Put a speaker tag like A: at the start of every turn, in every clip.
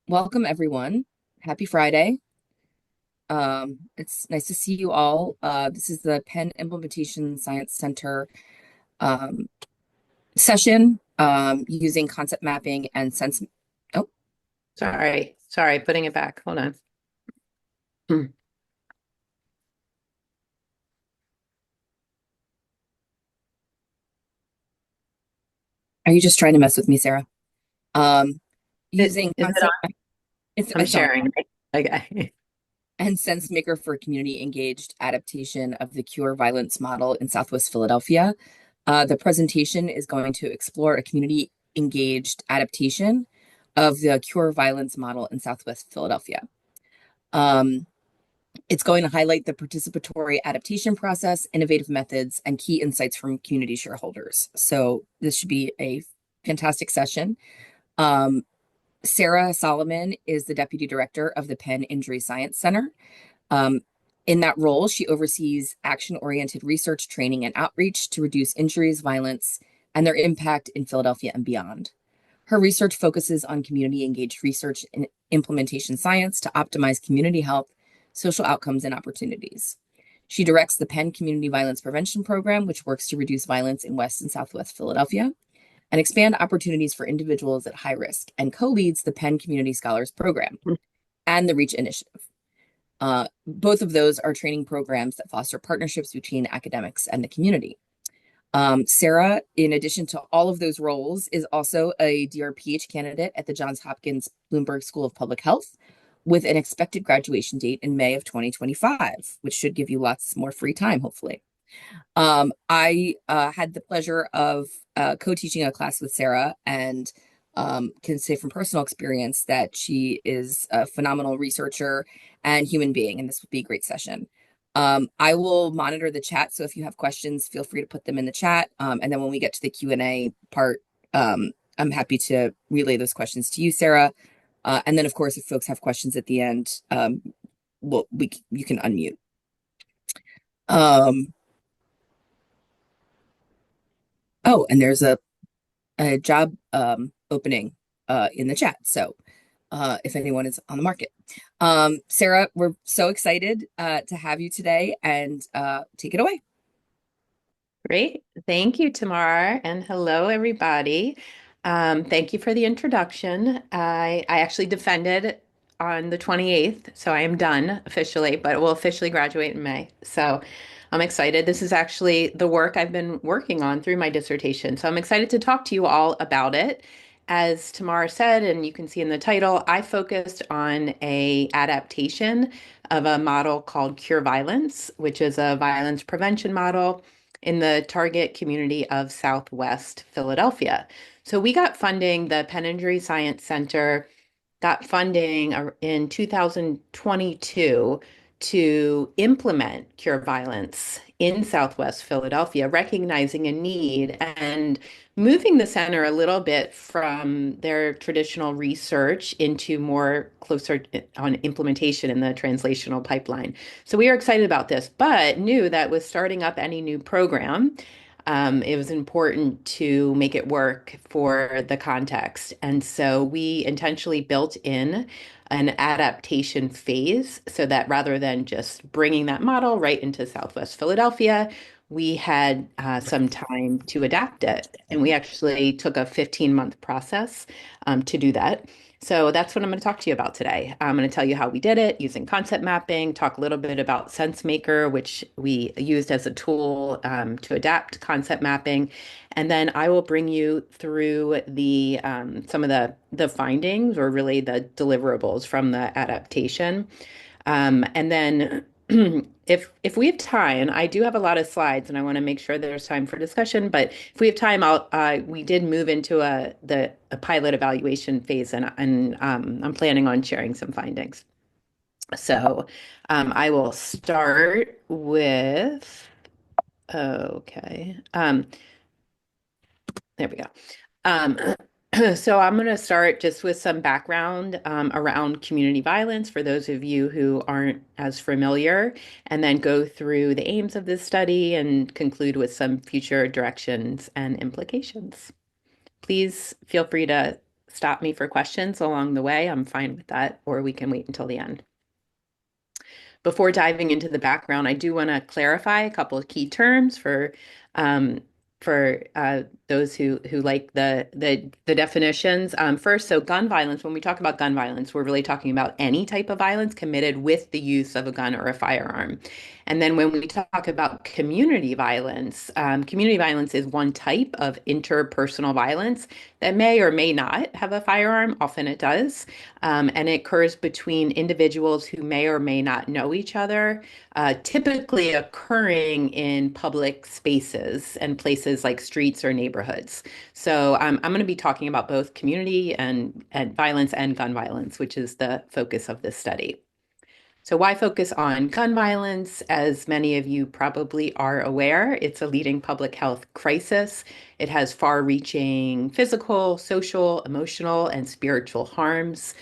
A: Welcome everyone. Happy Friday. It's nice to see you all. This is the Penn Implementation Science Center um, session using concept mapping and sense. Oh,
B: Sorry, putting it back. Hold on. Hmm.
A: are you just trying to mess with me, Sarah? Um,
B: Is
A: using
B: it on?
A: concept,
B: I'm
A: it's on,
B: sharing, right? Okay.
A: and SenseMaker for community engaged adaptation of the cure violence model in Southwest Philadelphia. The presentation is going to explore a community engaged adaptation of the cure violence model in Southwest Philadelphia. Um, it's going to highlight the participatory adaptation process, innovative methods, and key insights from community shareholders. So this should be a fantastic session. Um, Sara Solomon is the deputy director of the Penn Injury Science Center. Um, in that role, she oversees action-oriented research, training, and outreach to reduce injuries, violence, and their impact in Philadelphia and beyond. Her research focuses on community engaged research and implementation science to optimize community health, social outcomes, and opportunities. She directs the Penn Community Violence Prevention Program, which works to reduce violence in West and Southwest Philadelphia and expand opportunities for individuals at high risk, and co leads the Penn Community Scholars Program and the REACH Initiative. Both of those are training programs that foster partnerships between academics and the community. Sara, in addition to all of those roles, is also a DRPH candidate at the Johns Hopkins Bloomberg School of Public Health with an expected graduation date in May of 2025, which should give you lots more free time, hopefully. I had the pleasure of co-teaching a class with Sara and can say from personal experience that she is a phenomenal researcher and human being, and this will be a great session. I will monitor the chat, so if you have questions, feel free to put them in the chat. And then when we get to the Q&A part, I'm happy to relay those questions to you, Sara. And then, of course, if folks have questions at the end, you can unmute. Um, oh, and there's a job opening in the chat. So if anyone is on the market. Sara, we're so excited to have you today and take it away.
B: Great. Thank you, Tamar, and hello, everybody. Thank you for the introduction. I actually defended on the 28th, so I am done officially, but will officially graduate in May. So I'm excited. This is actually the work I've been working on through my dissertation. So I'm excited to talk to you all about it. As Tamar said, and you can see in the title, I focused on a adaptation of a model called Cure Violence, which is a violence prevention model in the target community of Southwest Philadelphia. So we got funding, the Penn Injury Science Center got funding in 2022 to implement cure violence in Southwest Philadelphia, recognizing a need and moving the center a little bit from their traditional research into more closer on implementation in the translational pipeline. So we are excited about this, but knew that with starting up any new program, it was important to make it work for the context. And so we intentionally built in an adaptation phase so that rather than just bringing that model right into Southwest Philadelphia, we had some time to adapt it. And we actually took a 15-month process to do that. So that's what I'm going to talk to you about today. I'm going to tell you how we did it using concept mapping, talk a little bit about SenseMaker, which we used as a tool to adapt concept mapping. And then I will bring you through the some of the findings or really the deliverables from the adaptation. And then if we have time, and I do have a lot of slides, and I want to make sure there's time for discussion, but if we have time, we did move into a pilot evaluation phase, and I'm planning on sharing some findings. So I will start with, okay, there we go. Um, so I'm going to start just with some background around community violence for those of you who aren't as familiar, and then go through the aims of this study and conclude with some future directions and implications. Please feel free to stop me for questions along the way. I'm fine with that, or we can wait until the end. Before diving into the background, I do want to clarify a couple of key terms um, for those who like the definitions. First, so gun violence. When we talk about gun violence, we're really talking about any type of violence committed with the use of a gun or a firearm. And then when we talk about community violence is one type of interpersonal violence that may or may not have a firearm. Often it does. And it occurs between individuals who may or may not know each other, typically occurring in public spaces and places like streets or neighborhoods. So I'm going to be talking about both community and violence and gun violence, which is the focus of this study. So, why focus on gun violence? As many of you probably are aware, it's a leading public health crisis. It has far reaching physical, social, emotional, and spiritual harms.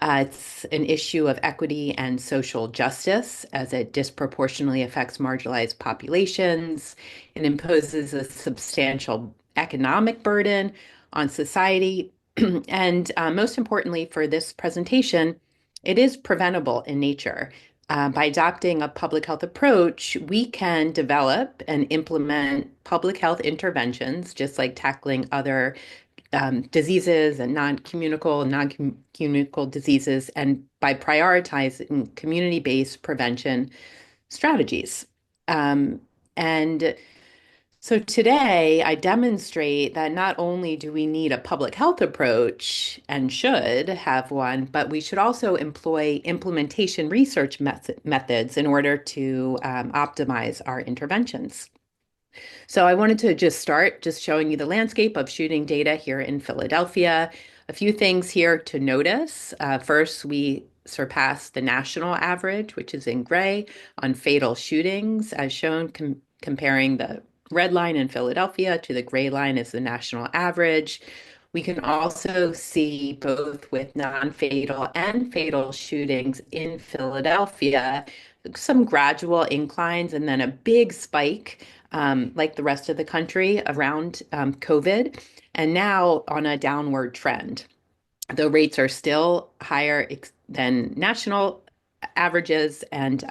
B: It's an issue of equity and social justice as it disproportionately affects marginalized populations. It imposes a substantial economic burden on society. And most importantly, for this presentation, it is preventable in nature. By adopting a public health approach, we can develop and implement public health interventions, just like tackling other diseases and non-communicable diseases, and by prioritizing community-based prevention strategies. Um, and so today I demonstrate that not only do we need a public health approach and should have one, but we should also employ implementation research methods in order to optimize our interventions. So I wanted to just start just showing you the landscape of shooting data here in Philadelphia. A few things here to notice. First, we surpassed the national average, which is in gray, on fatal shootings, as shown comparing the red line in Philadelphia to the gray line as the national average. We can also see both with non-fatal and fatal shootings in Philadelphia, some gradual inclines and then a big spike like the rest of the country around COVID, and now on a downward trend. The rates are still higher than national averages and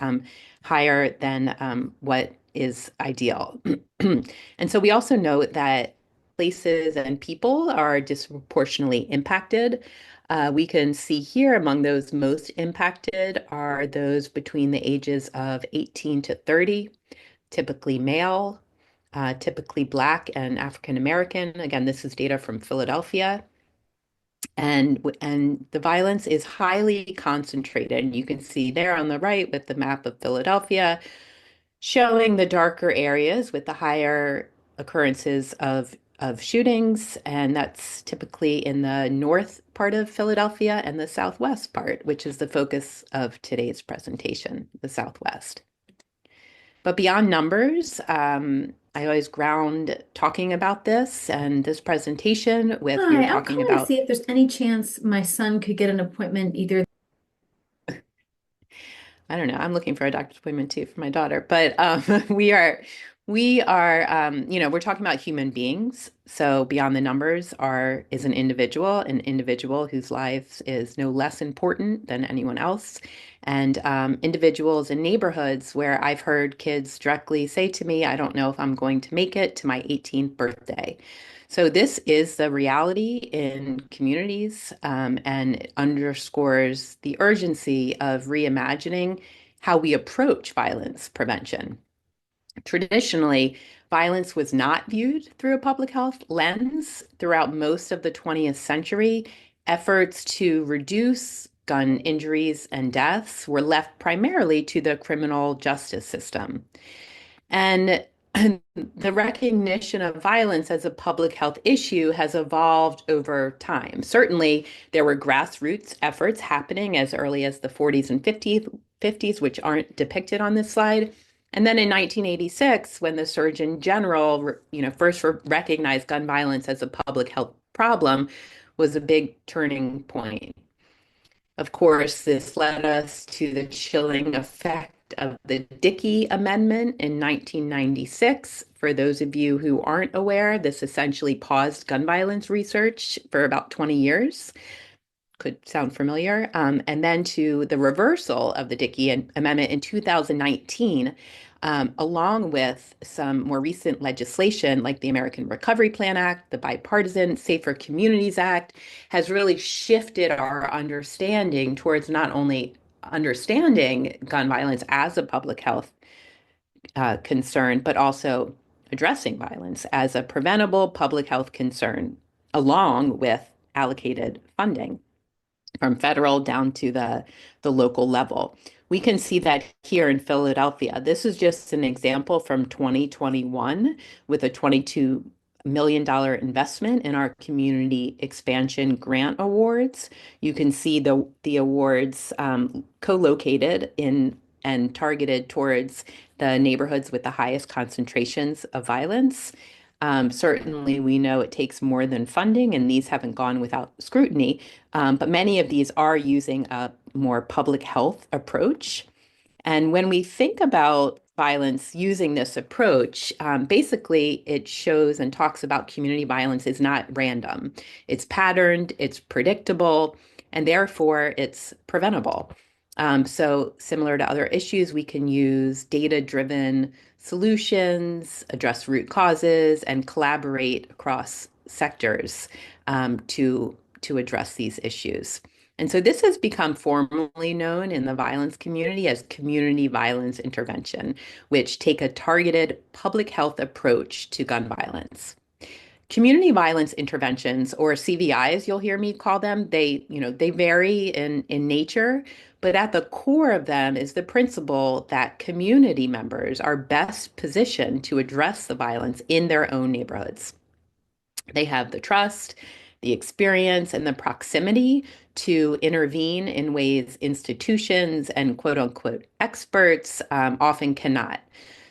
B: higher than what is ideal. And so we also note that places and people are disproportionately impacted. We can see here among those most impacted are those between the ages of 18 to 30, typically male, typically Black and African American. Again, this is data from Philadelphia. And the violence is highly concentrated. You can see there on the right with the map of Philadelphia, showing the darker areas with the higher occurrences of shootings, and that's typically in the north part of Philadelphia and the southwest part, which is the focus of today's presentation, the southwest. But beyond numbers, I always ground talking about this and this presentation with we were
C: Hi, I'm
B: talking
C: calling to
B: about.
C: see if there's any chance my son could get an appointment either.
B: I don't know. I'm looking for a doctor's appointment too for my daughter, but we are, we're talking about human beings. So beyond the numbers is an individual whose life is no less important than anyone else. And individuals in neighborhoods where I've heard kids directly say to me, I don't know if I'm going to make it to my 18th birthday. So this is the reality in communities, and it underscores the urgency of reimagining how we approach violence prevention. Traditionally, violence was not viewed through a public health lens. Throughout most of the 20th century, efforts to reduce gun injuries and deaths were left primarily to the criminal justice system. And the recognition of violence as a public health issue has evolved over time. Certainly, there were grassroots efforts happening as early as the 40s and 50s, which aren't depicted on this slide. And then in 1986, when the Surgeon General, first recognized gun violence as a public health problem, was a big turning point. Of course, this led us to the chilling effect of the Dickey Amendment in 1996 For those of you who aren't aware, this essentially paused gun violence research for about 20 years. Could sound familiar. And then to the reversal of the Dickey Amendment in 2019, along with some more recent legislation like the American Recovery Plan Act, the Bipartisan Safer Communities Act, has really shifted our understanding towards not only understanding gun violence as a public health concern, but also addressing violence as a preventable public health concern, along with allocated funding from federal down to the local level. We can see that here in Philadelphia. This is just an example from 2021 with a $22 million investment in our community expansion grant awards. You can see the awards co-located in and targeted towards the neighborhoods with the highest concentrations of violence. Certainly, we know it takes more than funding, and these haven't gone without scrutiny. But many of these are using a more public health approach. And when we think about violence using this approach, basically it shows and talks about community violence is not random. It's patterned, it's predictable, and therefore it's preventable. So similar to other issues, we can use data-driven solutions, address root causes, and collaborate across sectors to address these issues. And so this has become formally known in the violence community as community violence intervention, which take a targeted public health approach to gun violence. Community violence interventions, or CVIs, you'll hear me call them, they vary in nature, but at the core of them is the principle that community members are best positioned to address the violence in their own neighborhoods. They have the trust, the experience, and the proximity to intervene in ways institutions and quote unquote experts often cannot.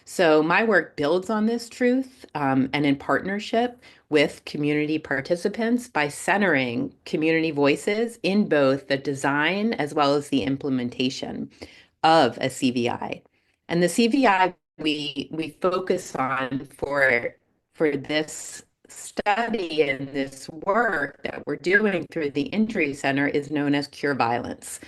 B: So my work builds on this truth and in partnership with community participants by centering community voices in both the design as well as the implementation of a CVI. And the CVI we focus on for this study and this work that we're doing through the Injury Center is known as Cure Violence.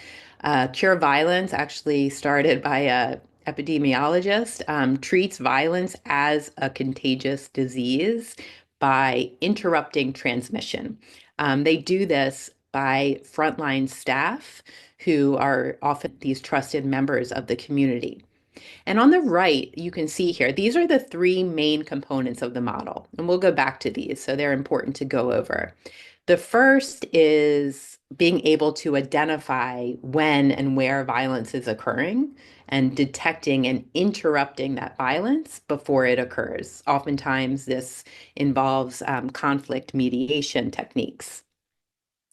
B: Cure Violence, actually started by a epidemiologist, treats violence as a contagious disease by interrupting transmission. They do this by frontline staff who are often these trusted members of the community. And on the right, you can see here, these are the three main components of the model. And we'll go back to these, so they're important to go over. The first is being able to identify when and where violence is occurring and detecting and interrupting that violence before it occurs. Oftentimes, this involves conflict mediation techniques.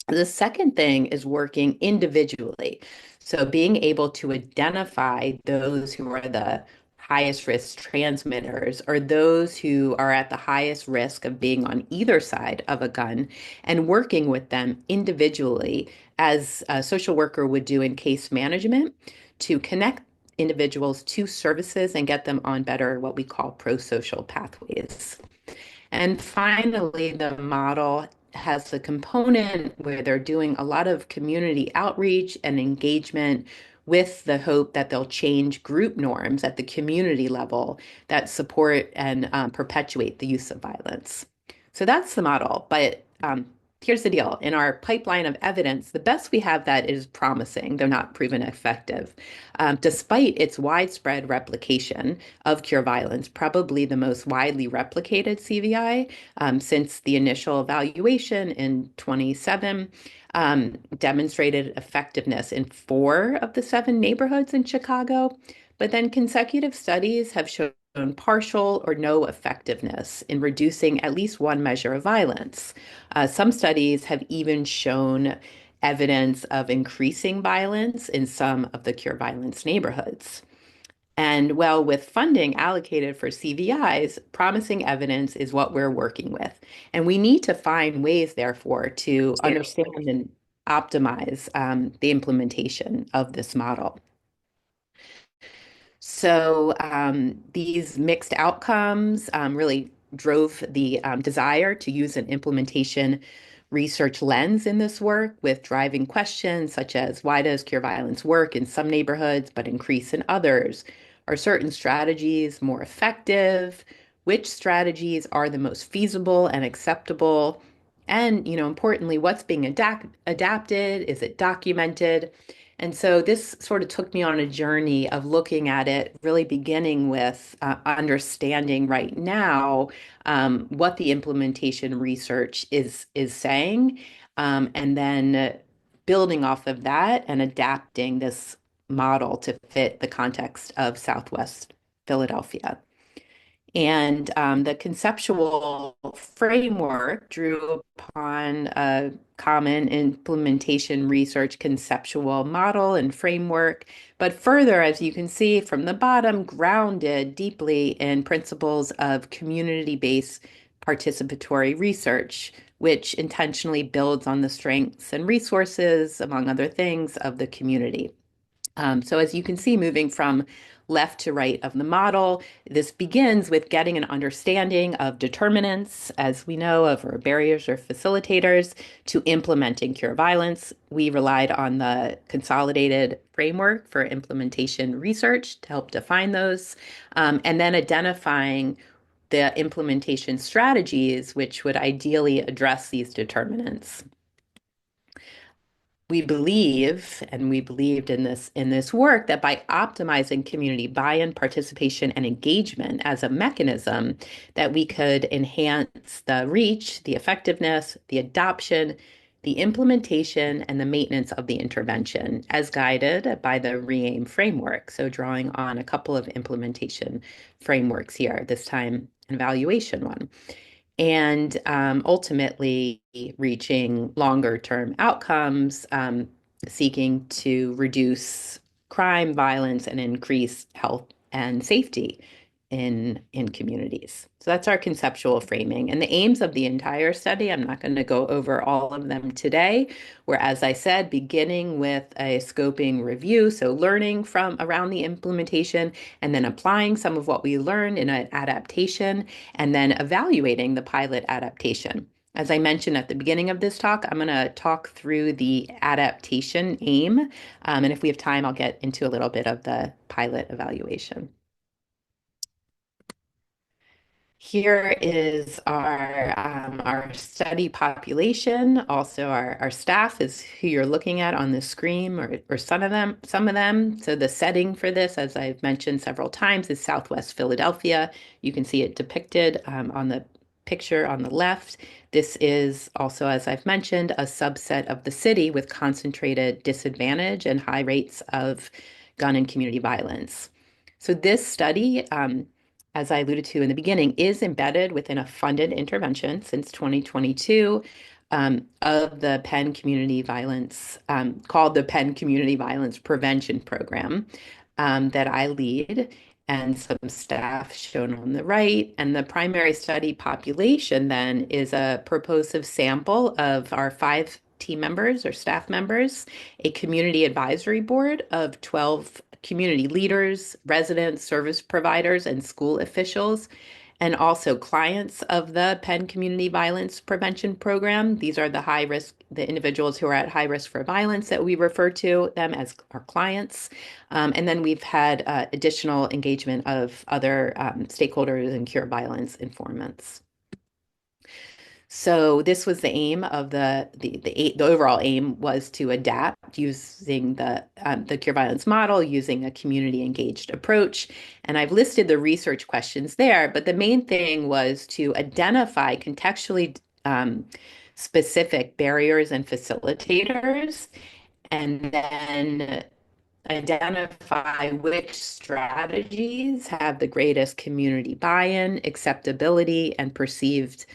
B: The second thing is working individually. So being able to identify those who are the highest risk transmitters or those who are at the highest risk of being on either side of a gun and working with them individually as a social worker would do in case management to connect individuals to services and get them on better, what we call pro-social pathways. And finally, the model has a component where they're doing a lot of community outreach and engagement with the hope that they'll change group norms at the community level that support and perpetuate the use of violence. So that's the model. But here's the deal. In our pipeline of evidence, the best we have that is promising, though not proven effective. Despite its widespread replication of cure violence, probably the most widely replicated CVI since the initial evaluation in 2007, demonstrated effectiveness in 4 of the 7 neighborhoods in Chicago. But then consecutive studies have shown partial or no effectiveness in reducing at least one measure of violence. Some studies have even shown evidence of increasing violence in some of the cure violence neighborhoods. And well, with funding allocated for CVIs, promising evidence is what we're working with. And we need to find ways, therefore, to understand and optimize the implementation of this model. So these mixed outcomes really drove the desire to use an implementation research lens in this work, with driving questions such as, why does cure violence work in some neighborhoods but increase in others? Are certain strategies more effective? Which strategies are the most feasible and acceptable? And, importantly, what's being adapted? Is it documented? And so this sort of took me on a journey of looking at it, really beginning with understanding right now what the implementation research is saying, and then building off of that and adapting this model to fit the context of Southwest Philadelphia. And the conceptual framework drew upon a common implementation research conceptual model and framework, but further, as you can see from the bottom, grounded deeply in principles of community-based participatory research, which intentionally builds on the strengths and resources, among other things, of the community. So as you can see, moving from left to right of the model, this begins with getting an understanding of determinants, as we know, of our barriers or facilitators, to implementing cure violence. We relied on the consolidated framework for implementation research to help define those, and then identifying the implementation strategies which would ideally address these determinants. We believe, and we believed in this work, that by optimizing community buy-in, participation, and engagement as a mechanism, that we could enhance the reach, the effectiveness, the adoption, the implementation, and the maintenance of the intervention, as guided by the REAIM framework. So drawing on a couple of implementation frameworks here, this time an evaluation one, and ultimately reaching longer term outcomes, seeking to reduce crime, violence, and increase health and safety in communities. So that's our conceptual framing. And the aims of the entire study, I'm not going to go over all of them today. We're, as I said, beginning with a scoping review, so learning from around the implementation and then applying some of what we learned in an adaptation, and then evaluating the pilot adaptation. As I mentioned at the beginning of this talk, I'm going to talk through the adaptation aim. And if we have time, I'll get into a little bit of the pilot evaluation. Here is our study population. Also, our staff is who you're looking at on the screen, or some of them. So the setting for this, as I've mentioned several times, is Southwest Philadelphia. You can see it depicted on the picture on the left. This is also, as I've mentioned, a subset of the city with concentrated disadvantage and high rates of gun and community violence. So this study, as I alluded to in the beginning, is embedded within a funded intervention since 2022, of the Penn Community Violence, called the Penn Community Violence Prevention Program, that I lead, and some staff shown on the right. And the primary study population then is a propulsive sample of our 5 team members or staff members, a community advisory board of 12 community leaders, residents, service providers, and school officials, and also clients of the Penn Community Violence Prevention Program. These are the individuals who are at high risk for violence, that we refer to them as our clients. And then we've had additional engagement of other stakeholders and cure violence informants. So this was the aim of the overall aim was to adapt using the cure violence model, using a community engaged approach. And I've listed the research questions there, but the main thing was to identify contextually specific barriers and facilitators, and then identify which strategies have the greatest community buy-in, acceptability, and perceived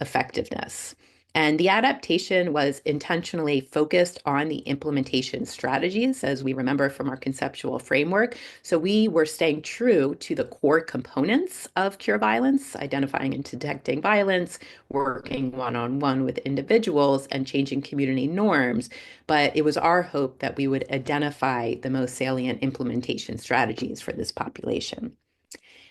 B: effectiveness. And the adaptation was intentionally focused on the implementation strategies, as we remember from our conceptual framework. So we were staying true to the core components of cure violence, identifying and detecting violence, working one-on-one with individuals, and changing community norms. But it was our hope that we would identify the most salient implementation strategies for this population.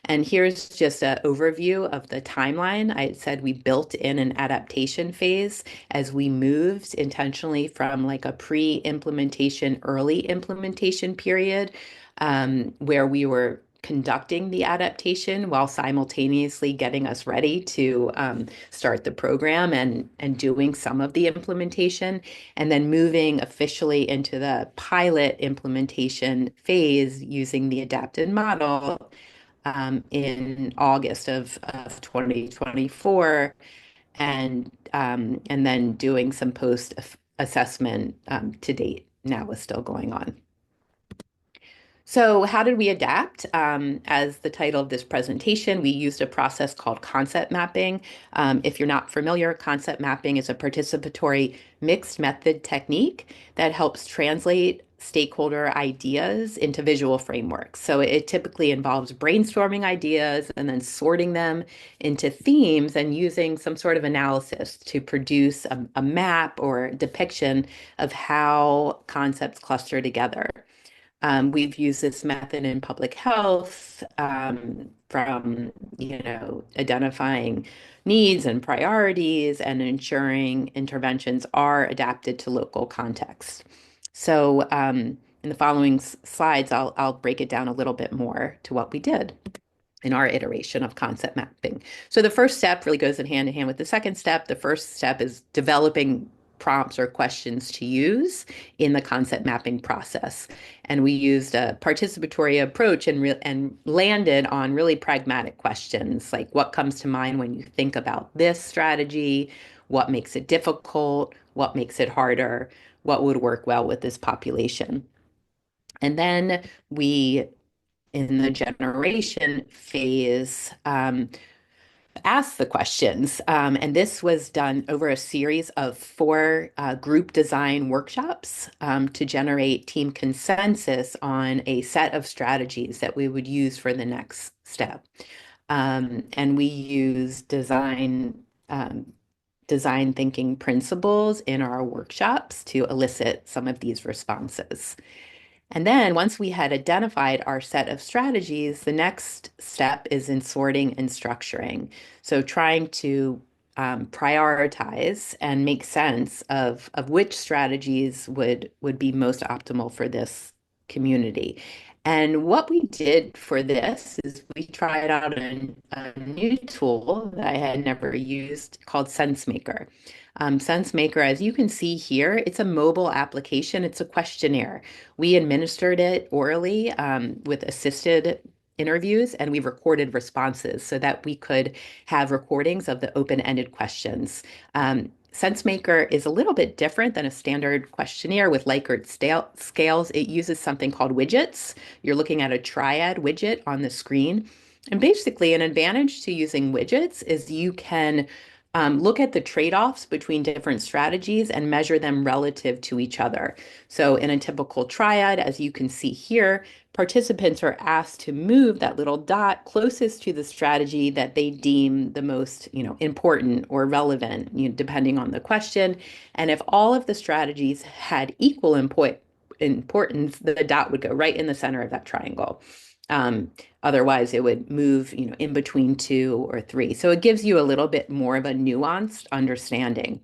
B: And here's just an overview of the timeline. I said we built in an adaptation phase as we moved intentionally from like a pre-implementation, early implementation period, where we were conducting the adaptation while simultaneously getting us ready to start the program and doing some of the implementation, and then moving officially into the pilot implementation phase using the adapted model in August of 2024, and then doing some post assessment to date now is still going on. So how did we adapt? As the title of this presentation, we used a process called concept mapping. If you're not familiar, concept mapping is a participatory mixed method technique that helps translate stakeholder ideas into visual frameworks. So it typically involves brainstorming ideas and then sorting them into themes and using some sort of analysis to produce a map or depiction of how concepts cluster together. We've used this method in public health, from, identifying needs and priorities and ensuring interventions are adapted to local context. So, in the following slides, I'll break it down a little bit more to what we did in our iteration of concept mapping. So the first step really goes in hand with the second step. The first step is developing prompts or questions to use in the concept mapping process. And we used a participatory approach and landed on really pragmatic questions like what comes to mind when you think about this strategy, what makes it difficult, what makes it harder, what would work well with this population. And then we in the generation phase, ask the questions. And this was done over a series of 4 group design workshops to generate team consensus on a set of strategies that we would use for the next step. And we use design thinking principles in our workshops to elicit some of these responses. And then once we had identified our set of strategies, the next step is in sorting and structuring. So trying to prioritize and make sense of which strategies would be most optimal for this community. And what we did for this is we tried out a new tool that I had never used called SenseMaker. SenseMaker, as you can see here, it's a mobile application. It's a questionnaire. We administered it orally with assisted interviews, and we recorded responses so that we could have recordings of the open-ended questions. SenseMaker is a little bit different than a standard questionnaire with Likert scales. It uses something called widgets. You're looking at a triad widget on the screen. And basically, an advantage to using widgets is you can look at the trade-offs between different strategies and measure them relative to each other. So in a typical triad, as you can see here, participants are asked to move that little dot closest to the strategy that they deem the most, important or relevant, depending on the question. And if all of the strategies had equal importance, the dot would go right in the center of that triangle. Otherwise, it would move, in between 2 or 3. So it gives you a little bit more of a nuanced understanding.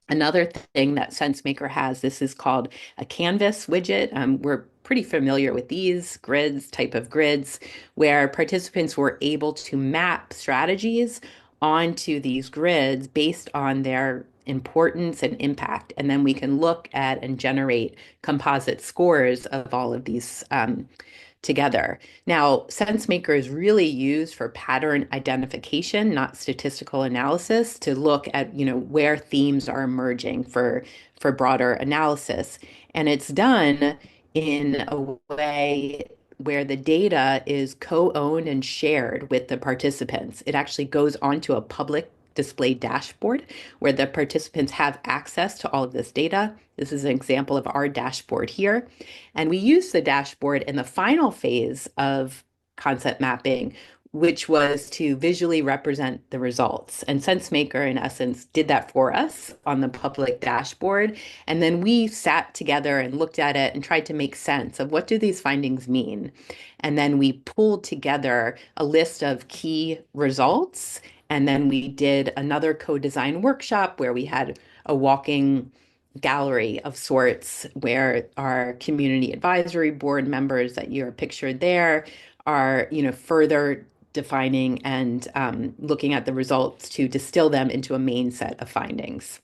B: Another thing that SenseMaker has, this is called a canvas widget. We're pretty familiar with these type of grids, where participants were able to map strategies onto these grids based on their importance and impact. And then we can look at and generate composite scores of all of these together. Now, SenseMaker is really used for pattern identification, not statistical analysis, to look at, where themes are emerging for broader analysis. And it's done in a way where the data is co-owned and shared with the participants. It actually goes onto a public display dashboard where the participants have access to all of this data. This is an example of our dashboard here. And we use the dashboard in the final phase of concept mapping, which was to visually represent the results. And SenseMaker, in essence, did that for us on the public dashboard. And then we sat together and looked at it and tried to make sense of what do these findings mean. And then we pulled together a list of key results. And then we did another co-design workshop where we had a walking gallery of sorts where our community advisory board members that you're pictured there are, further defining and looking at the results to distill them into a main set of findings,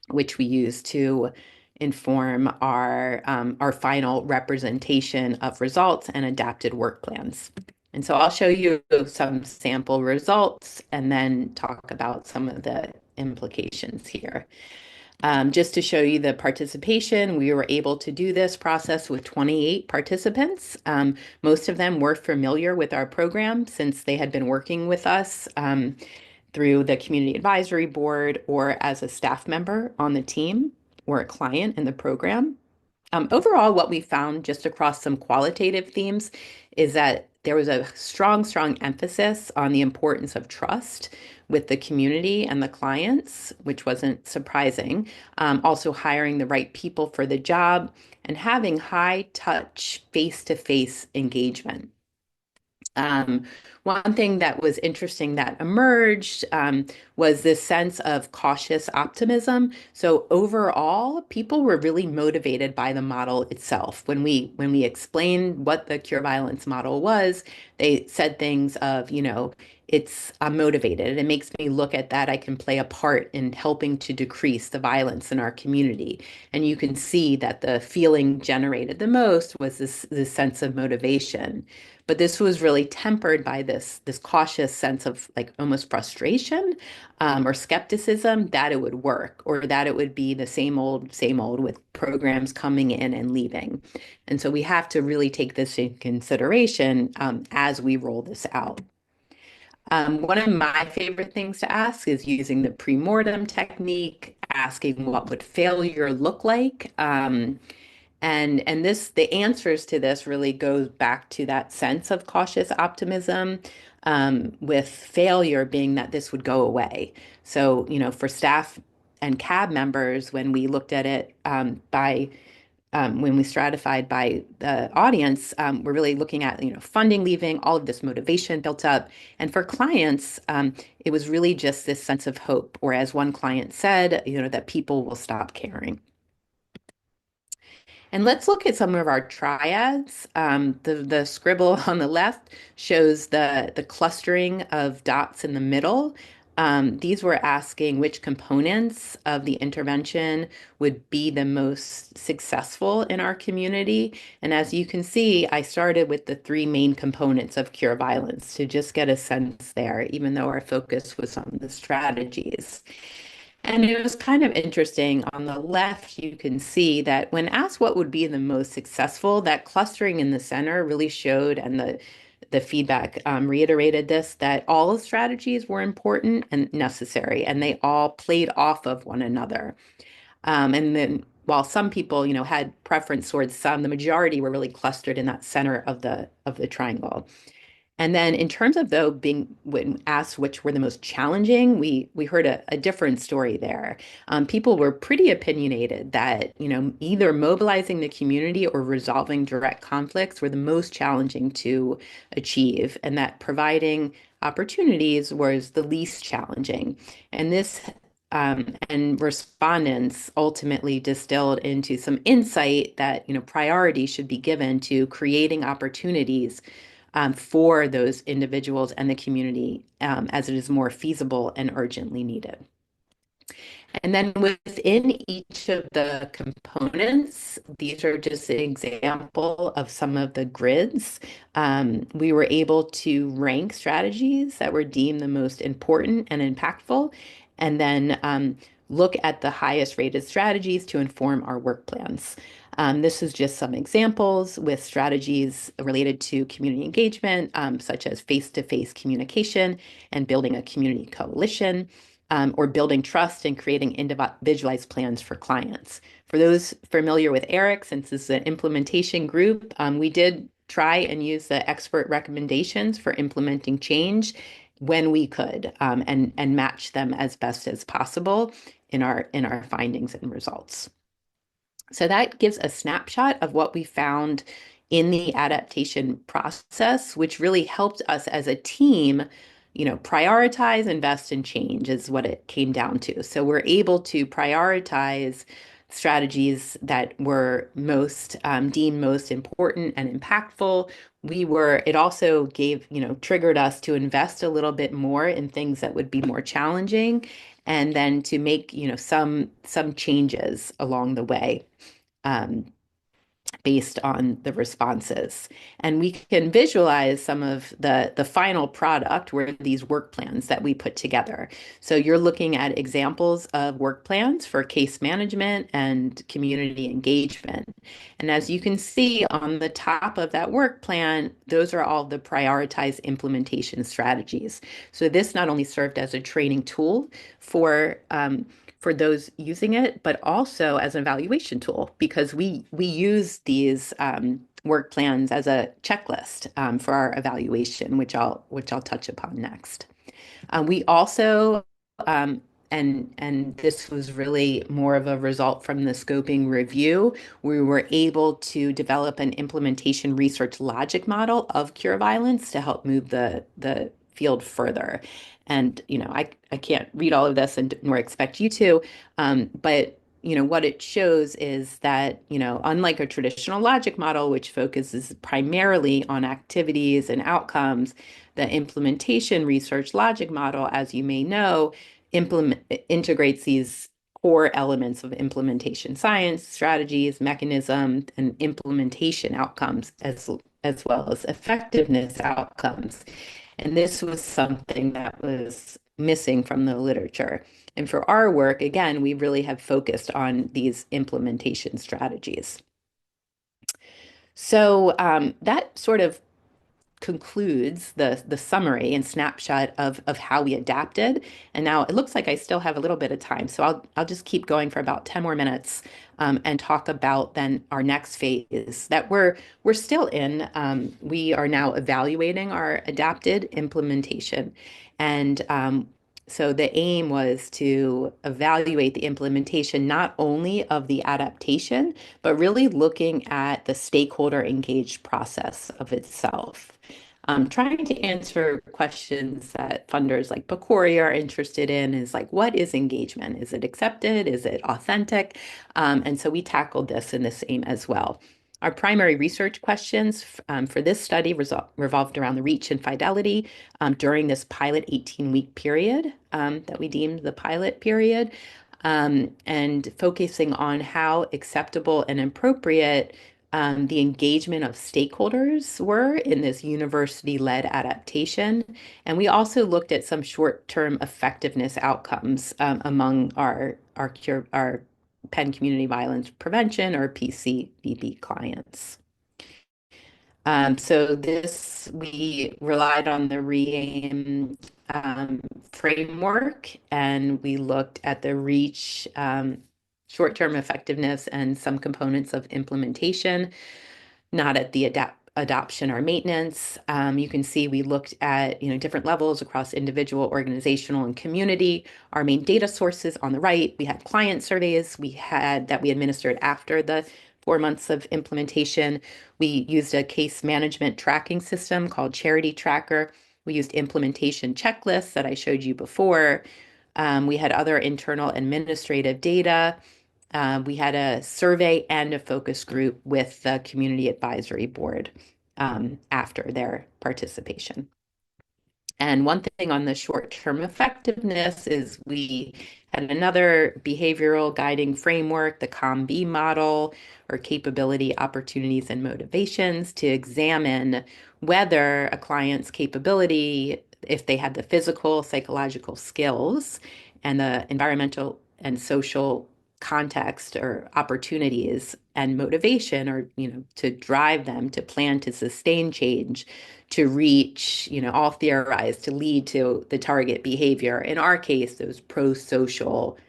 B: which we use to inform our final representation of results and adapted work plans. And so I'll show you some sample results and then talk about some of the implications here. Just to show you the participation, we were able to do this process with 28 participants. Most of them were familiar with our program since they had been working with us through the community advisory board or as a staff member on the team or a client in the program. Overall, what we found just across some qualitative themes is that there was a strong, strong emphasis on the importance of trust with the community and the clients, which wasn't surprising. Also, hiring the right people for the job and having high touch, face-to-face engagement. One thing that was interesting that emerged was this sense of cautious optimism. So overall, people were really motivated by the model itself. When we explained what the cure violence model was, they said things of, I'm motivated. It makes me look at that I can play a part in helping to decrease the violence in our community. And you can see that the feeling generated the most was this sense of motivation. But this was really tempered by this cautious sense of like almost frustration or skepticism that it would work or that it would be the same old with programs coming in and leaving. And so we have to really take this in consideration as we roll this out. One of my favorite things to ask is using the pre-mortem technique, asking what would failure look like. The answers to this really goes back to that sense of cautious optimism, with failure being that this would go away. So, for staff and CAB members, when we looked at it when we stratified by the audience, we're really looking at, funding leaving, all of this motivation built up. And for clients, it was really just this sense of hope, or as one client said, that people will stop caring. And let's look at some of our triads. The scribble on the left shows the clustering of dots in the middle. These were asking which components of the intervention would be the most successful in our community. And as you can see, I started with the three main components of cure violence to just get a sense there, even though our focus was on the strategies. And it was kind of interesting. On the left, you can see that when asked what would be the most successful, that clustering in the center really showed, and the feedback reiterated this, that all strategies were important and necessary, and they all played off of one another. And then while some people, had preference towards some, the majority were really clustered in that center of the triangle. And then in terms of though being when asked which were the most challenging, we heard a different story there. People were pretty opinionated that, either mobilizing the community or resolving direct conflicts were the most challenging to achieve, and that providing opportunities was the least challenging. And this and respondents ultimately distilled into some insight that, priority should be given to creating opportunities for those individuals and the community as it is more feasible and urgently needed. And then within each of the components, these are just an example of some of the grids. We were able to rank strategies that were deemed the most important and impactful, and then look at the highest rated strategies to inform our work plans. This is just some examples with strategies related to community engagement, such as face-to-face communication and building a community coalition. or building trust and creating individualized plans for clients. For those familiar with ERIC, since this is an implementation group, we did try and use the expert recommendations for implementing change when we could, and match them as best as possible in our findings and results. So that gives a snapshot of what we found in the adaptation process, which really helped us as a team, prioritize, invest, and change is what it came down to. So we're able to prioritize strategies that were most deemed most important and impactful. It also triggered us to invest a little bit more in things that would be more challenging, and then to make, some changes along the way. Um, Based on the responses. And we can visualize some of the final product were these work plans that we put together. So you're looking at examples of work plans for case management and community engagement. And as you can see on the top of that work plan, those are all the prioritized implementation strategies. So this not only served as a training tool for those using it, but also as an evaluation tool, because we use these work plans as a checklist for our evaluation, which I'll touch upon next. We also, and this was really more of a result from the scoping review, we were able to develop an implementation research logic model of cure violence to help move the field further. And, I can't read all of this and nor expect you to, but what it shows is that, unlike a traditional logic model, which focuses primarily on activities and outcomes, the implementation research logic model, as you may know, integrates these core elements of implementation science, strategies, mechanism, and implementation outcomes, as well as effectiveness outcomes. And this was something that was missing from the literature. And for our work, again, we really have focused on these implementation strategies. So that sort of concludes the summary and snapshot of how we adapted. And now it looks like I still have a little bit of time, so I'll just keep going for about 10 more minutes, and talk about then our next phase that we're still in. We are now evaluating our adapted implementation, and so the aim was to evaluate the implementation not only of the adaptation, but really looking at the stakeholder engaged process of itself. Trying to answer questions that funders like PCORI are interested in is like, what is engagement? Is it accepted? Is it authentic? And so we tackled this in this aim as well. Our primary research questions for this study revolved around the reach and fidelity during this pilot 18-week period that we deemed the pilot period, and focusing on how acceptable and appropriate the engagement of stakeholders were in this university-led adaptation. And we also looked at some short-term effectiveness outcomes among our Penn Community Violence Prevention, or PCVP clients. So we relied on the REAIM framework, and we looked at the REACH short-term effectiveness and some components of implementation, not at the adoption or maintenance. You can see we looked at different levels across individual, organizational, and community. Our main data sources on the right, we had client surveys that we administered after the 4 months of implementation. We used a case management tracking system called Charity Tracker. We used implementation checklists that I showed you before. We had other internal administrative data. We had a survey and a focus group with the Community Advisory Board after their participation. And one thing on the short-term effectiveness is we had another behavioral guiding framework, the COM-B model, or capability, opportunities, and motivations, to examine whether a client's capability, if they had the physical, psychological skills, and the environmental and social context or opportunities and motivation, or, to drive them to plan to sustain change, to reach, all theorized to lead to the target behavior. In our case, those pro-social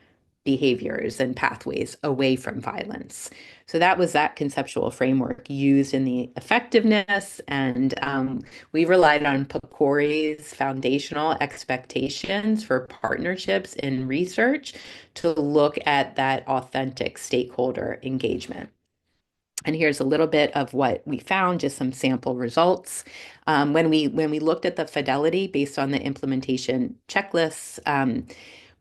B: behaviors and pathways away from violence. So that was that conceptual framework used in the effectiveness. And we relied on Pecori's foundational expectations for partnerships in research to look at that authentic stakeholder engagement. And here's a little bit of what we found, just some sample results. When we looked at the fidelity based on the implementation checklists,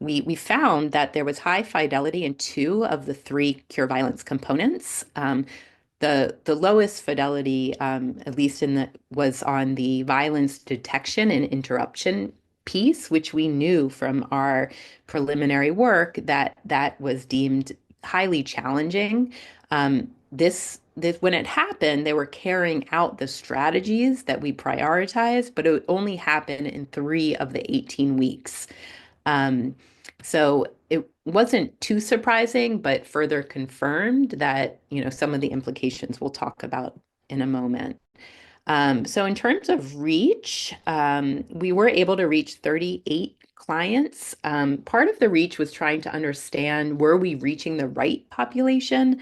B: we found that there was high fidelity in two of the three cure violence components. The lowest fidelity, at least was on the violence detection and interruption piece, which we knew from our preliminary work that was deemed highly challenging. This when it happened, they were carrying out the strategies that we prioritized, but it only happened in 3 of the 18 weeks. Um, so it wasn't too surprising, but further confirmed that, some of the implications we'll talk about in a moment. So in terms of reach, we were able to reach 38 clients. Part of the reach was trying to understand, were we reaching the right population?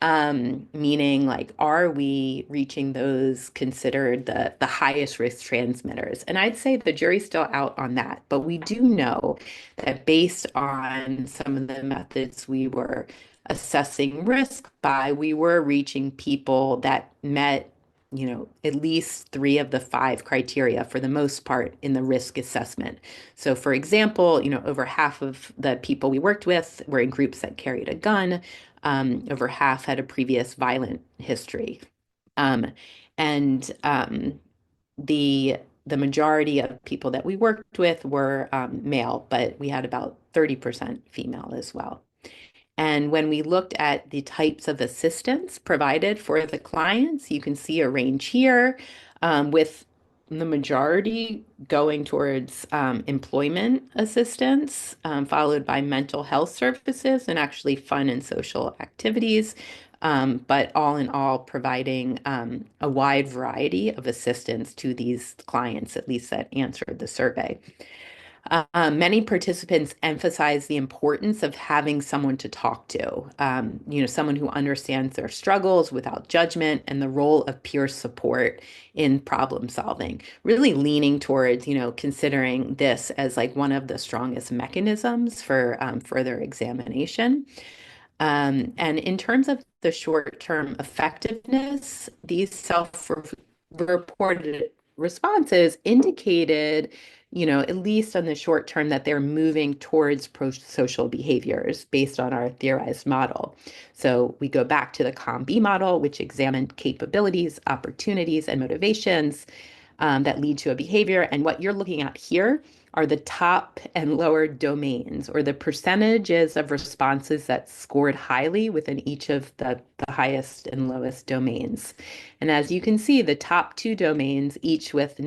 B: Meaning, like, are we reaching those considered the highest risk transmitters? And I'd say the jury's still out on that, but we do know that based on some of the methods we were assessing risk by, we were reaching people that met, at least 3 of the 5 criteria for the most part in the risk assessment. So, for example, over half of the people we worked with were in groups that carried a gun. Over half had a previous violent history. Um, and the majority of people that we worked with were male, but we had about 30% female as well. And when we looked at the types of assistance provided for the clients, you can see a range here, with the majority going towards employment assistance, followed by mental health services and actually fun and social activities. But all in all, providing a wide variety of assistance to these clients, at least that answered the survey. Many participants emphasize the importance of having someone to talk to, someone who understands their struggles without judgment, and the role of peer support in problem solving, really leaning towards, considering this as like one of the strongest mechanisms for further examination. And in terms of the short-term effectiveness, these self-reported responses indicated, at least on the short term, that they're moving towards pro-social behaviors based on our theorized model. So we go back to the COM-B model, which examined capabilities, opportunities, and motivations that lead to a behavior. And what you're looking at here are the top and lower domains, or the percentages of responses that scored highly within each of the highest and lowest domains. And as you can see, the top 2 domains, each with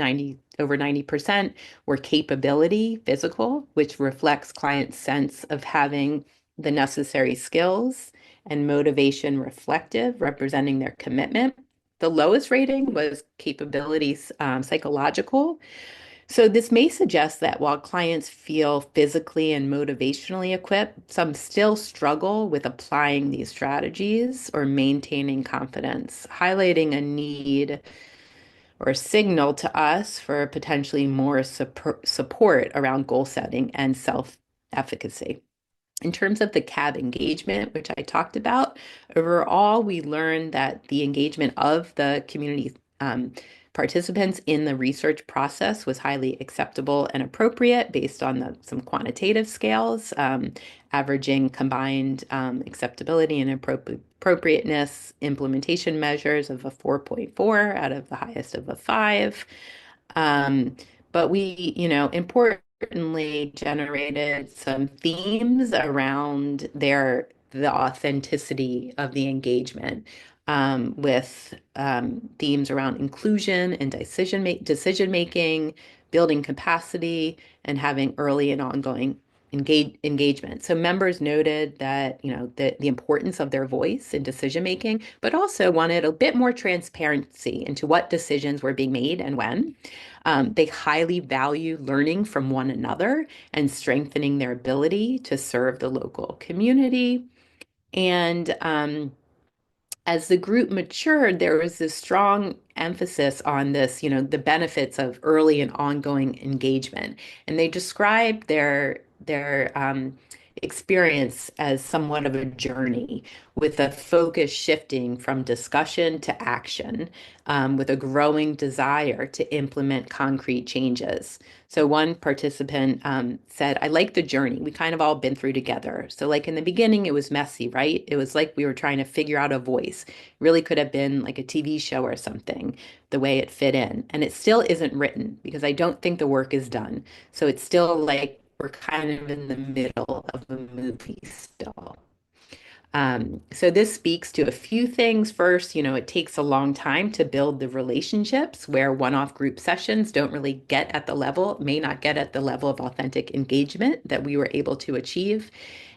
B: over 90%, were capability, physical, which reflects clients' sense of having the necessary skills, and motivation, reflective, representing their commitment. The lowest rating was capabilities, psychological. So this may suggest that while clients feel physically and motivationally equipped, some still struggle with applying these strategies or maintaining confidence, highlighting a need or a signal to us for potentially more support around goal setting and self-efficacy. In terms of the CAB engagement, which I talked about, overall, we learned that the engagement of the community participants in the research process was highly acceptable and appropriate based on some quantitative scales, averaging combined acceptability and appropriateness implementation measures of a 4.4 out of the highest of a 5. But we, importantly generated some themes around the authenticity of the engagement, with themes around inclusion and decision making, building capacity, and having early and ongoing engagement. So members noted that, the importance of their voice in decision making, but also wanted a bit more transparency into what decisions were being made and when. They highly value learning from one another and strengthening their ability to serve the local community. And as the group matured, there was this strong emphasis on this, the benefits of early and ongoing engagement. And they described their experience as somewhat of a journey, with a focus shifting from discussion to action, with a growing desire to implement concrete changes. So one participant said, I like the journey we kind of all been through together. So like in the beginning, it was messy, right? It was like we were trying to figure out a voice. Really could have been like a TV show or something, the way it fit in. And it still isn't written because I don't think the work is done. So it's still like we're kind of in the middle of a movie still. So this speaks to a few things. First, it takes a long time to build the relationships where one-off group sessions don't really get at the level, may not get at the level of authentic engagement that we were able to achieve.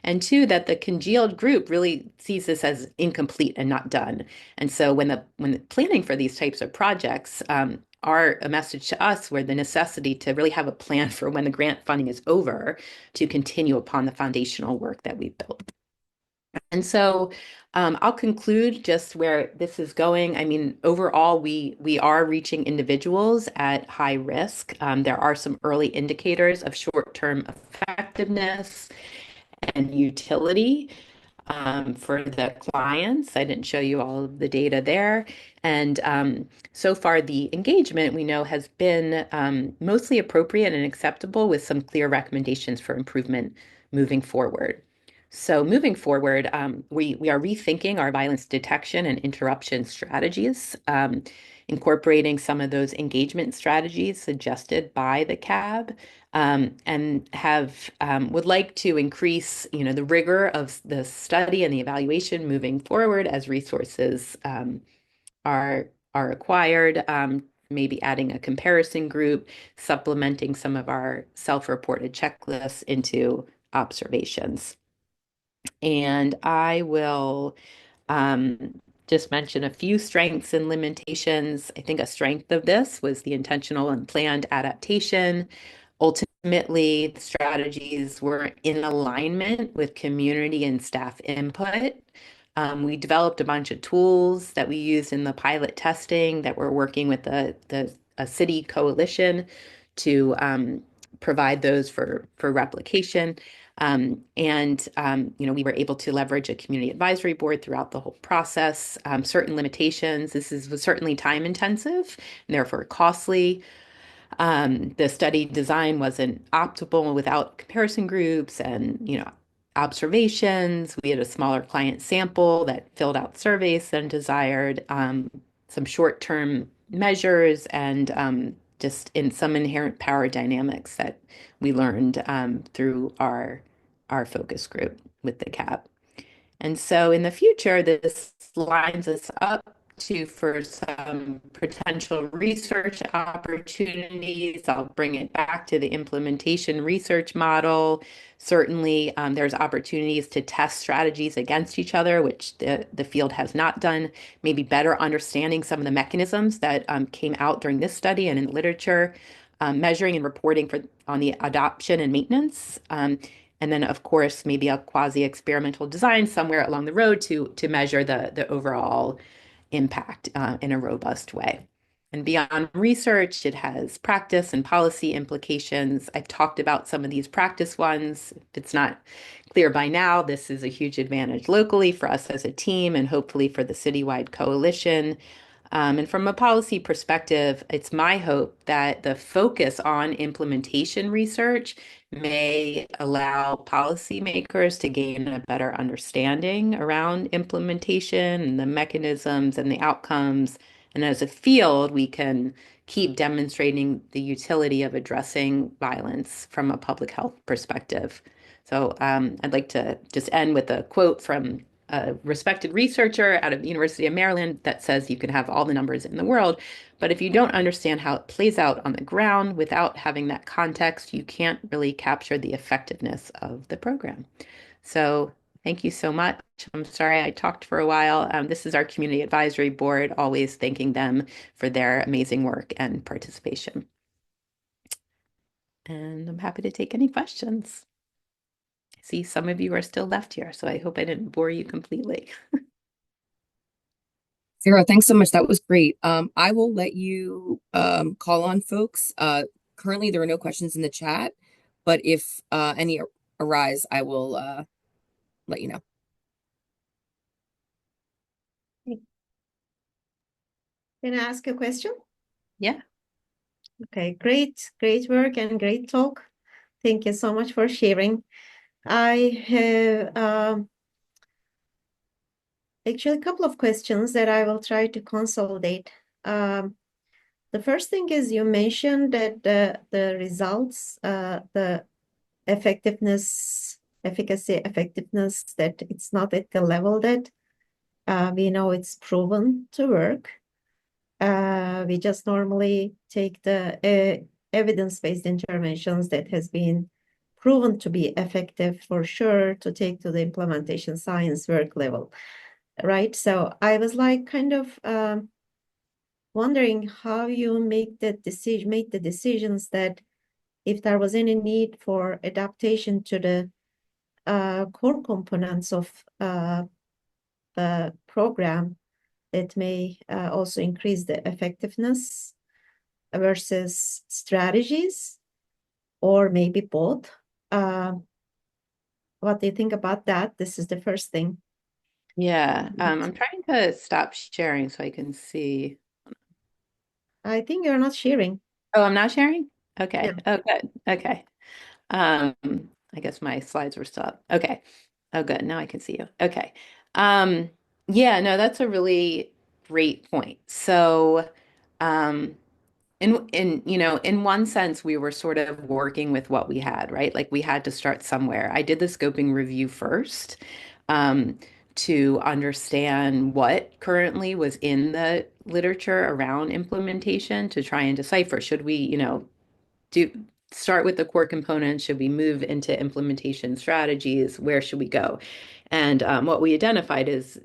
B: And two, that the congealed group really sees this as incomplete and not done. And so when the planning for these types of projects, are a message to us where the necessity to really have a plan for when the grant funding is over to continue upon the foundational work that we built. And so I'll conclude just where this is going. I mean, overall, we are reaching individuals at high risk. There are some early indicators of short-term effectiveness and utility for the clients. I didn't show you all of the data there. And so far, the engagement we know has been mostly appropriate and acceptable, with some clear recommendations for improvement moving forward. So moving forward, we are rethinking our violence detection and interruption strategies, incorporating some of those engagement strategies suggested by the CAB, and have would like to increase, the rigor of the study and the evaluation moving forward as resources are acquired. Maybe adding a comparison group, supplementing some of our self-reported checklists into observations. And I will just mention a few strengths and limitations. I think a strength of this was the intentional and planned adaptation. Ultimately, the strategies were in alignment with community and staff input. We developed a bunch of tools that we used in the pilot testing that we're working with a city coalition to provide those for replication. We were able to leverage a community advisory board throughout the whole process. Certain limitations. Was certainly time intensive and therefore costly. The study design wasn't optimal without comparison groups and, observations. We had a smaller client sample that filled out surveys than desired, some short-term measures, and just in some inherent power dynamics that we learned through our focus group with the CAP. And so in the future, this lines us up for some potential research opportunities. I'll bring it back to the implementation research model. Certainly, there's opportunities to test strategies against each other, which the field has not done. Maybe better understanding some of the mechanisms that came out during this study and in the literature, measuring and reporting on the adoption and maintenance. And then, of course, maybe a quasi-experimental design somewhere along the road to measure the overall impact in a robust way. And beyond research, it has practice and policy implications. I've talked about some of these practice ones. If it's not clear by now, this is a huge advantage locally for us as a team and hopefully for the citywide coalition. And from a policy perspective, it's my hope that the focus on implementation research may allow policymakers to gain a better understanding around implementation and the mechanisms and the outcomes. And as a field, we can keep demonstrating the utility of addressing violence from a public health perspective. So I'd like to just end with a quote from a respected researcher out of the University of Maryland that says you can have all the numbers in the world. But if you don't understand how it plays out on the ground without having that context, you can't really capture the effectiveness of the program. So thank you so much. I'm sorry I talked for a while. This is our community advisory board, always thanking them for their amazing work and participation. And I'm happy to take any questions. I see some of you are still left here, so I hope I didn't bore you completely.
A: Sarah, thanks so much. That was great. I will let you call on folks. Currently, there are no questions in the chat, but if any arise, I will let you know.
D: Can I ask a question?
B: Yeah.
D: Okay, great work and great talk. Thank you so much for sharing. I have actually a couple of questions that I will try to consolidate. The first thing is you mentioned that the results, the effectiveness, that it's not at the level that we know it's proven to work. We just normally take the evidence-based interventions that has been proven to be effective for sure to take to the implementation science work level, right? So I was like kind of wondering how you made the decisions that if there was any need for adaptation to the core components of the program that may also increase the effectiveness versus strategies, or maybe both. What do you think about that? This is the first thing.
B: Yeah. I'm trying to stop sharing so I can see.
D: I think you're not sharing.
B: Oh, I'm not sharing?
D: Yeah.
B: Okay. Oh, good. Okay. I guess my slides were still up. Okay. Oh, good. Now I can see you. Okay. Um, yeah, no, that's a really great point. So, um, in one sense, we were sort of working with what we had, right? Like we had to start somewhere. I did the scoping review first, um, to understand what currently was in the literature around implementation to try and decipher, should we, do start with the core components? Should we move into implementation strategies? Where should we go? And what we identified is,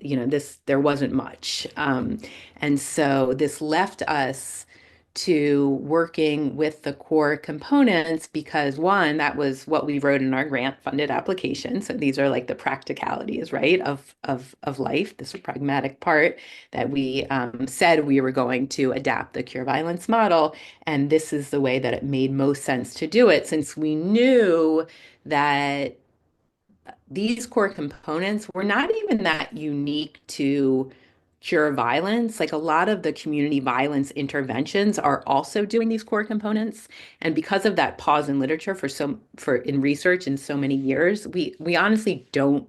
B: there wasn't much. And so this left us to working with the core components because one, that was what we wrote in our grant funded application. So these are like the practicalities, right, of life, this pragmatic part that we said we were going to adapt the cure violence model. And this is the way that it made most sense to do it, since we knew that these core components were not even that unique to cure violence. Like a lot of the community violence interventions are also doing these core components. And because of that pause in literature for in research in so many years, we honestly don't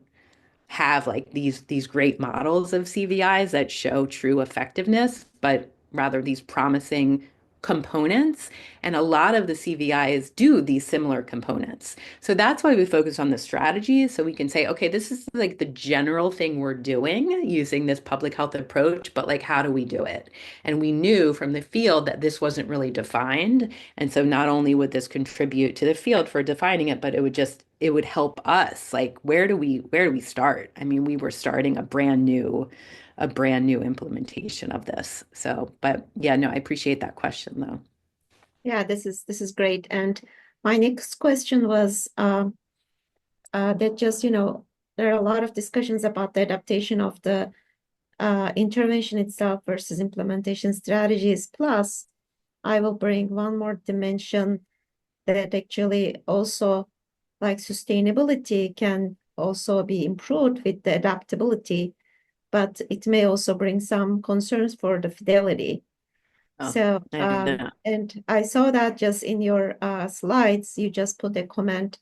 B: have like these great models of CVIs that show true effectiveness, but rather these promising components. And a lot of the CVIs do these similar components. So that's why we focus on the strategies. So we can say, okay, this is like the general thing we're doing using this public health approach, but like, how do we do it? And we knew from the field that this wasn't really defined. And so not only would this contribute to the field for defining it, but it would help us. Like, where do we start? I mean, we were starting a brand new implementation of this. So, but yeah, no, I appreciate that question though.
D: Yeah, this is great. And my next question was that just, there are a lot of discussions about the adaptation of the intervention itself versus implementation strategies. Plus, I will bring one more dimension that actually also, like, sustainability can also be improved with the adaptability, but it may also bring some concerns for the fidelity.
B: Oh,
D: So,
B: I didn't know.
D: and I saw that just in your slides, you just put a comment.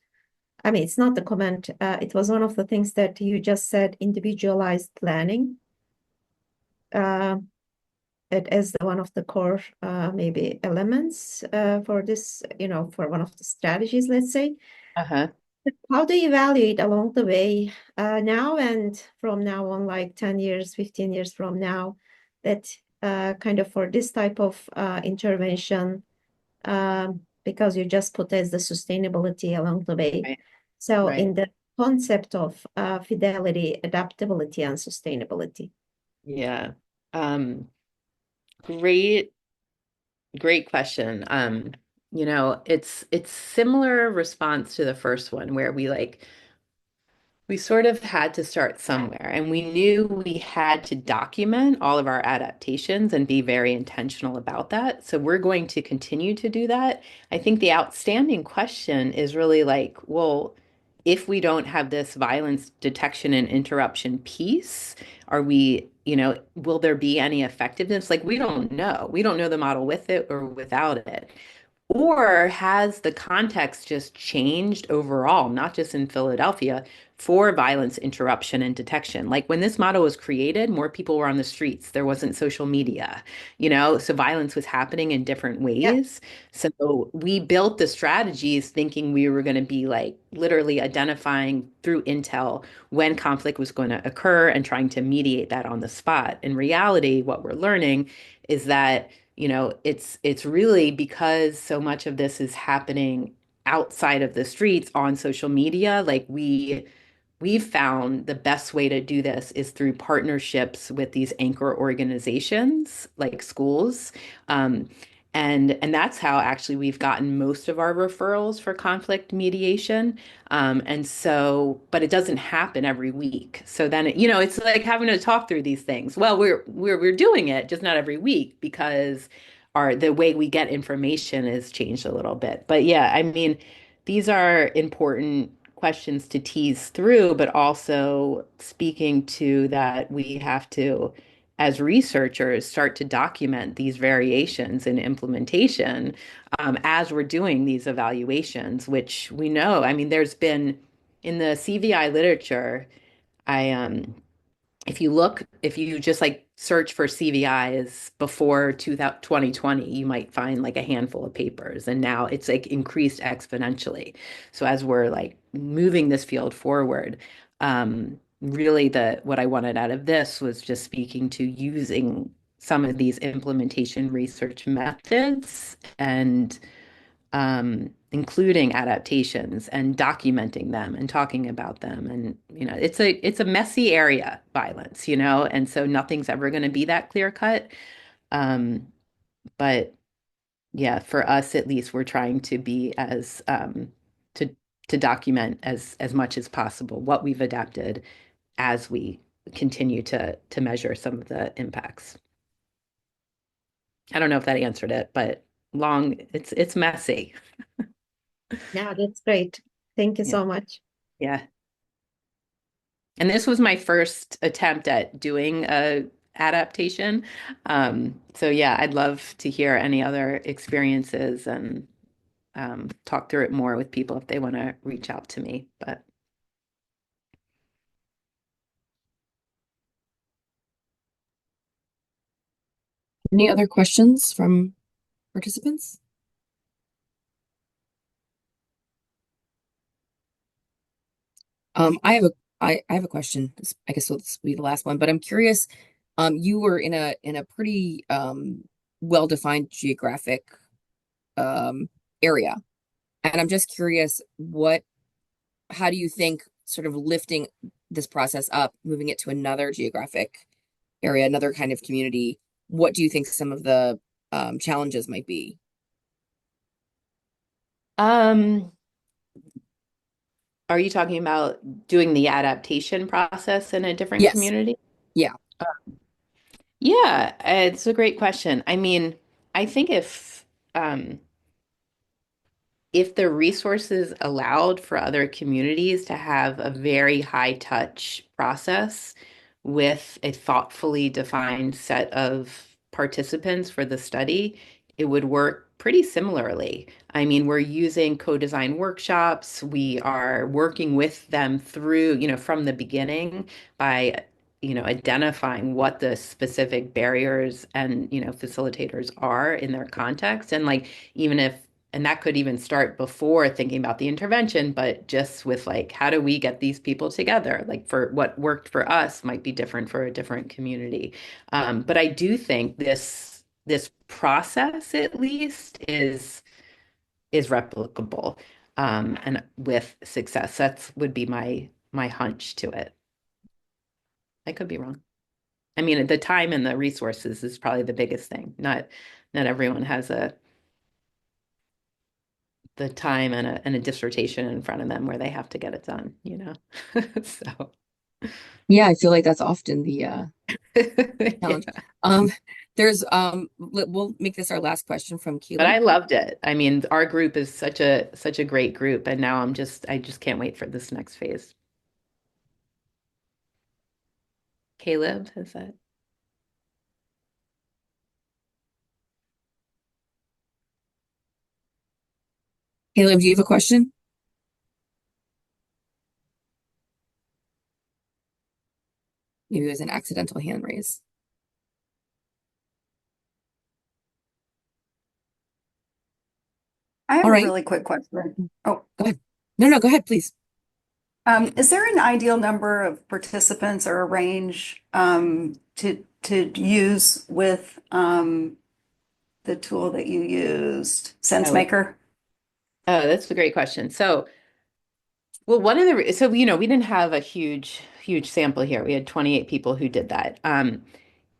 D: I mean, it's not the comment, it was one of the things that you just said, individualized planning, as one of the core maybe elements for this, for one of the strategies, let's say.
B: Uh-huh.
D: how do you evaluate along the way, now and from now on, like 10 years, 15 years from now, that kind of for this type of intervention, because you just put as the sustainability along the way.
B: Right,
D: So in
B: right.
D: the concept of fidelity, adaptability, and sustainability.
B: Yeah. Um, great, great question. It's similar response to the first one where we sort of had to start somewhere, and we knew we had to document all of our adaptations and be very intentional about that. So we're going to continue to do that. I think the outstanding question is really like, well, if we don't have this violence detection and interruption piece, are we, will there be any effectiveness? Like, we don't know. We don't know the model with it or without it. Or has the context just changed overall, not just in Philadelphia, for violence interruption and detection? Like when this model was created, more people were on the streets. There wasn't social media, so violence was happening in different
D: Yeah,
B: ways. So we built the strategies thinking we were going to be like literally identifying through intel when conflict was going to occur and trying to mediate that on the spot. In reality, what we're learning is that it's really because so much of this is happening outside of the streets on social media. Like we've found the best way to do this is through partnerships with these anchor organizations like schools. Um, and that's how actually we've gotten most of our referrals for conflict mediation. But it doesn't happen every week. So then, it's like having to talk through these things. Well, we're doing it, just not every week because the way we get information has changed a little bit. But yeah, I mean, these are important questions to tease through, but also speaking to that we have to, as researchers, start to document these variations in implementation as we're doing these evaluations, which we know, I mean, there's been in the CVI literature, I if you just like search for CVIs before 2020, you might find like a handful of papers. And now it's like increased exponentially. So as we're like moving this field forward, really what I wanted out of this was just speaking to using some of these implementation research methods and including adaptations and documenting them and talking about them. And, it's a messy area, violence, and so nothing's ever going to be that clear cut. Um, but yeah, for us at least, we're trying to be as to to document as much as possible what we've adapted as we continue to measure some of the impacts. I don't know if that answered it, but it's messy.
D: yeah, that's great. Thank you
B: Yeah.
D: so much.
B: Yeah. And this was my first attempt at doing a adaptation. So yeah, I'd love to hear any other experiences and talk through it more with people if they want to reach out to me. But
A: Any other questions from participants? I have I have a question. I guess this will be the last one, but I'm curious. You were in a pretty well-defined geographic um area, and I'm just curious, how do you think sort of lifting this process up, moving it to another geographic area, another kind of community, what do you think some of the challenges might be?
B: um, are you talking about doing the adaptation process in a different
A: Yes.
B: community?
A: Yeah.
B: Yeah, it's a great question. I mean, I think if the resources allowed for other communities to have a very high touch process with a thoughtfully defined set of participants for the study, it would work pretty similarly. I mean, we're using co-design workshops. We are working with them through, from the beginning by, identifying what the specific barriers and, facilitators are in their context. And like, even if And that could even start before thinking about the intervention, but just with like, how do we get these people together? Like for what worked for us might be different for a different community. But I do think this process at least is replicable, and with success. That's would be my hunch to it. I could be wrong. I mean, the time and the resources is probably the biggest thing. Not everyone has the time and a dissertation in front of them where they have to get it done, you know? So
A: Yeah, I feel like that's often the challenge.
B: yeah.
A: Um, we'll make this our last question from
B: But
A: Caleb.
B: I loved it. I mean, our group is such a great group, and now I just can't wait for this next phase. Caleb, is that?
A: Caleb, do you have a question? Maybe it was an accidental hand raise.
E: I have
A: All
E: a
A: right,
E: really quick question. Oh,
A: go ahead. No, go ahead, please.
E: is there an ideal number of participants or a range to use with the tool that you used,
B: Oh,
E: SenseMaker?
B: oh, that's a great question. So, well, one of the so we didn't have a huge sample here. We had 28 people who did that.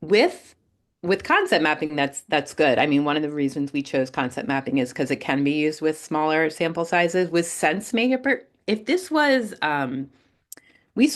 B: With with concept mapping, that's good. I mean, one of the reasons we chose concept mapping is because it can be used with smaller sample sizes. With SenseMaker, if this was we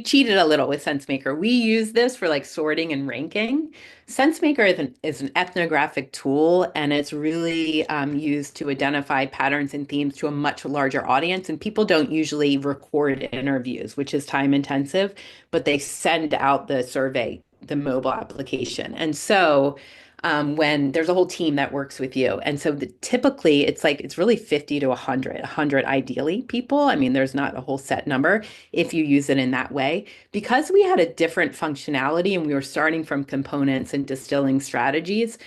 B: cheated a little with SenseMaker. We use this for like sorting and ranking. SenseMaker is an ethnographic tool, and it's really used to identify patterns and themes to a much larger audience. And people don't usually record interviews, which is time intensive, but they send out the survey, the mobile application. And so when there's a whole team that works with you. And so typically it's really 50 to 100 ideally people. I mean, there's not a whole set number if you use it in that way. Because we had a different functionality and we were starting from components and distilling strategies,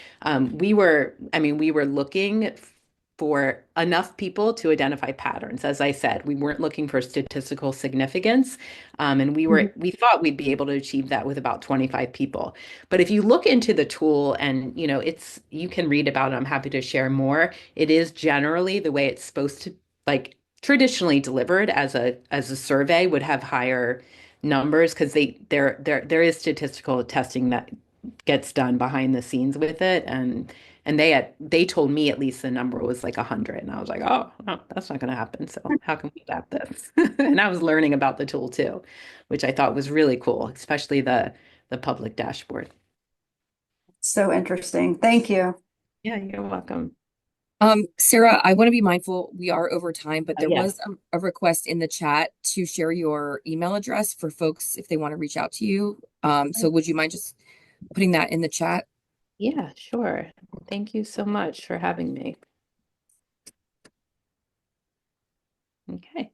B: we were looking for enough people to identify patterns. As I said, we weren't looking for statistical significance, and we thought we'd be able to achieve that with about 25 people. But if you look into the tool, and you can read about it, I'm happy to share more. It is generally the way it's supposed to, like traditionally delivered as a survey would have higher numbers because there is statistical testing that gets done behind the scenes with it, and they told me at least the number was like 100, and I was like, oh no, that's not going to happen, so how can we adapt this? And I was learning about the tool too, which I thought was really cool, especially the public dashboard.
E: So interesting. Thank you.
B: Yeah, you're welcome.
A: Sarah, I want to be mindful. We are over time, but there was
B: Yes.
A: a request in the chat to share your email address for folks if they want to reach out to you. So would you mind just putting that in the chat?
B: Yeah, sure. Thank you so much for having me. Okay.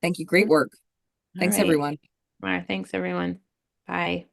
A: Thank you. Great work.
B: All
A: Thanks,
B: right.
A: everyone.
B: All right. Thanks, everyone. Bye.